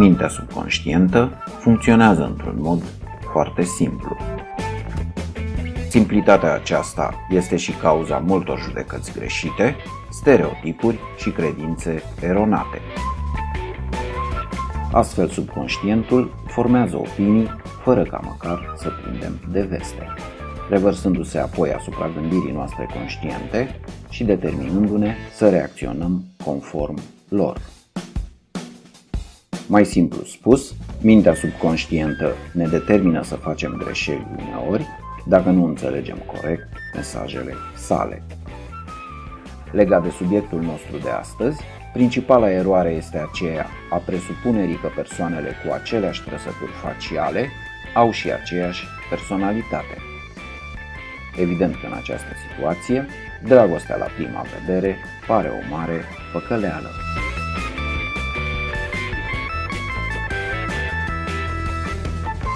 Mintea subconștientă funcționează într-un mod foarte simplu. Simplitatea aceasta este și cauza multor judecăți greșite, stereotipuri și credințe eronate. Astfel, subconștientul formează opinii fără ca măcar să prindem de veste, revărsându-se apoi asupra gândirii noastre conștiente și determinându-ne să reacționăm conform lor. Mai simplu spus, mintea subconștientă ne determină să facem greșeli uneori dacă nu înțelegem corect mesajele sale. Legat de subiectul nostru de astăzi, principala eroare este aceea a presupunerii că persoanele cu aceleași trăsături faciale au și aceeași personalitate. Evident că în această situație, dragostea la prima vedere pare o mare păcăleală.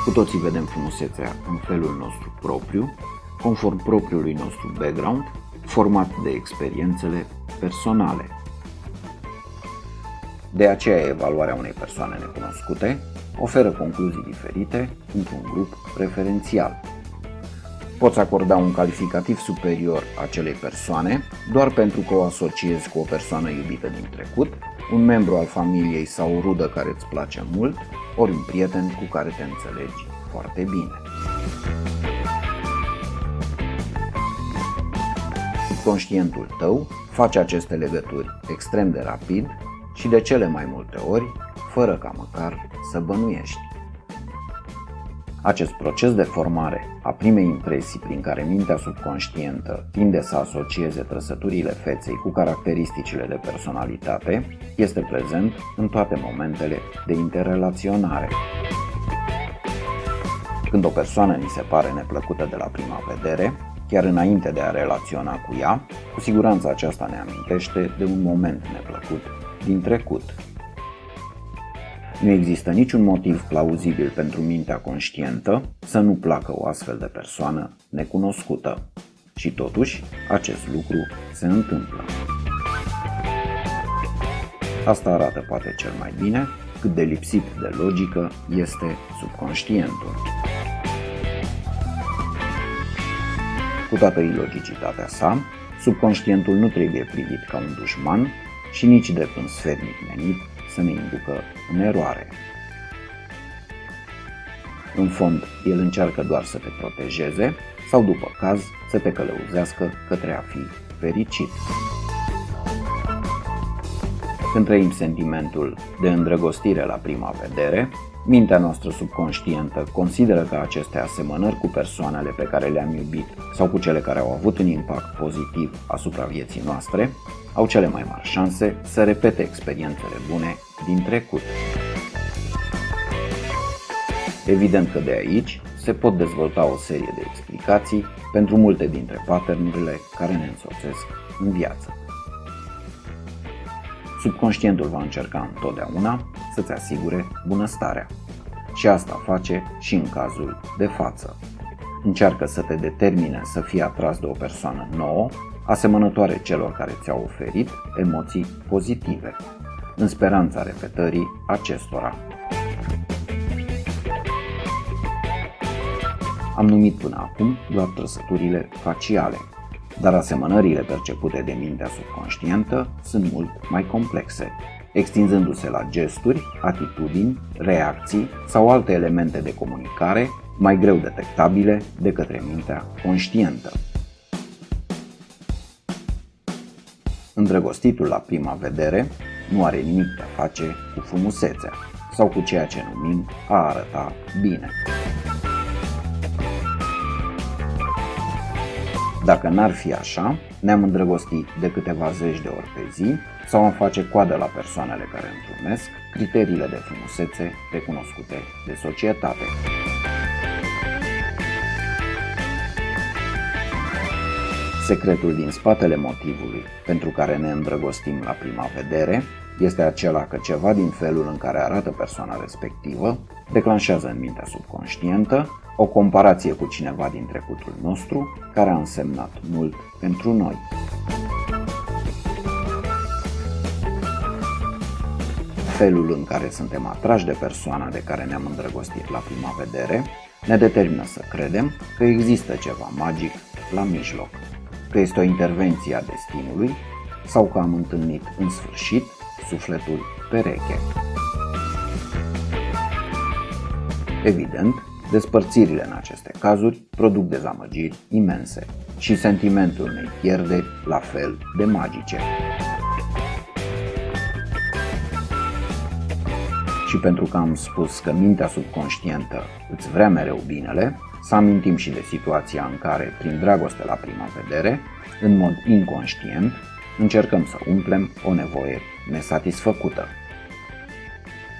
Cu toții vedem frumusețea în felul nostru propriu, conform propriului nostru background, format de experiențele personale. De aceea, evaluarea unei persoane necunoscute oferă concluzii diferite într-un grup referențial. Poți acorda un calificativ superior acelei persoane doar pentru că o asociezi cu o persoană iubită din trecut, un membru al familiei sau o rudă care îți place mult, ori un prieten cu care te înțelegi foarte bine. Subconștientul tău face aceste legături extrem de rapid și de cele mai multe ori, fără ca măcar să bănuiești. Acest proces de formare a primei impresii prin care mintea subconștientă tinde să asocieze trăsăturile feței cu caracteristicile de personalitate este prezent în toate momentele de interrelaționare. Când o persoană ni se pare neplăcută de la prima vedere, chiar înainte de a relaționa cu ea, cu siguranță aceasta ne amintește de un moment neplăcut din trecut. Nu există niciun motiv plauzibil pentru mintea conștientă să nu placă o astfel de persoană necunoscută. Și totuși, acest lucru se întâmplă. Asta arată poate cel mai bine cât de lipsit de logică este subconștientul. Cu toată ilogicitatea sa, subconștientul nu trebuie privit ca un dușman și nici drept un sfernic menit să ne inducă în eroare. În fond, el încearcă doar să te protejeze sau, după caz, să te călăuzească către a fi fericit. Când trăim sentimentul de îndrăgostire la prima vedere, mintea noastră subconștientă consideră că aceste asemănări cu persoanele pe care le-am iubit sau cu cele care au avut un impact pozitiv asupra vieții noastre au cele mai mari șanse să repete experiențele bune din trecut. Evident că de aici se pot dezvolta o serie de explicații pentru multe dintre pattern-urile care ne însoțesc în viață. Subconștientul va încerca întotdeauna să-ți asigure bunăstarea. Și asta face și în cazul de față. Încearcă să te determine să fii atras de o persoană nouă, asemănătoare celor care ți-au oferit emoții pozitive, în speranța repetării acestora. Am numit până acum doar trăsăturile faciale, dar asemănările percepute de mintea subconștientă sunt mult mai complexe, extinzându-se la gesturi, atitudini, reacții sau alte elemente de comunicare mai greu detectabile de către mintea conștientă. Îndrăgostitul la prima vedere nu are nimic de a face cu frumusețea sau cu ceea ce numim a arăta bine. Dacă n-ar fi așa, ne-am îndrăgostit de câteva zeci de ori pe zi sau am face coadă la persoanele care întrunesc criteriile de frumusețe recunoscute de societate. Secretul din spatele motivului pentru care ne îndrăgostim la prima vedere este acela că ceva din felul în care arată persoana respectivă declanșează în mintea subconștientă o comparație cu cineva din trecutul nostru care a însemnat mult pentru noi. felul în care suntem atrași de persoana de care ne-am îndrăgostit la prima vedere ne determină să credem că există ceva magic la mijloc, că este o intervenție a destinului sau că am întâlnit în sfârșit sufletul pereche. Evident, despărțirile în aceste cazuri produc dezamăgiri imense și sentimentul unei pierderi la fel de magice. Și pentru că am spus că mintea subconștientă îți vrea mereu binele, să amintim și de situația în care, prin dragoste la prima vedere, în mod inconștient, încercăm să umplem o nevoie nesatisfăcută.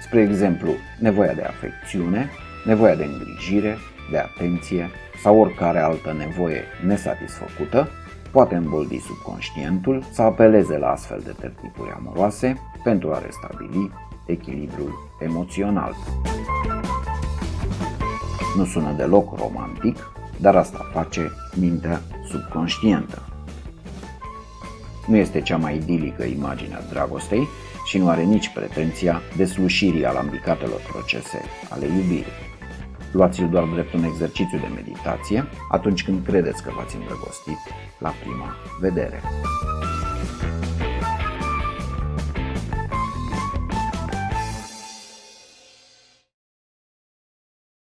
Spre exemplu, nevoia de afecțiune, nevoia de îngrijire, de atenție sau oricare altă nevoie nesatisfăcută poate îmboldi subconștientul să apeleze la astfel de tertipuri amoroase pentru a restabili echilibrul emoțional. Nu sună deloc romantic, dar asta face mintea subconștientă. Nu este cea mai idilică imagine a dragostei și nu are nici pretenția deslușirii alambicatelor procese ale iubirii. Luați-l doar drept un exercițiu de meditație atunci când credeți că v-ați îndrăgostit la prima vedere.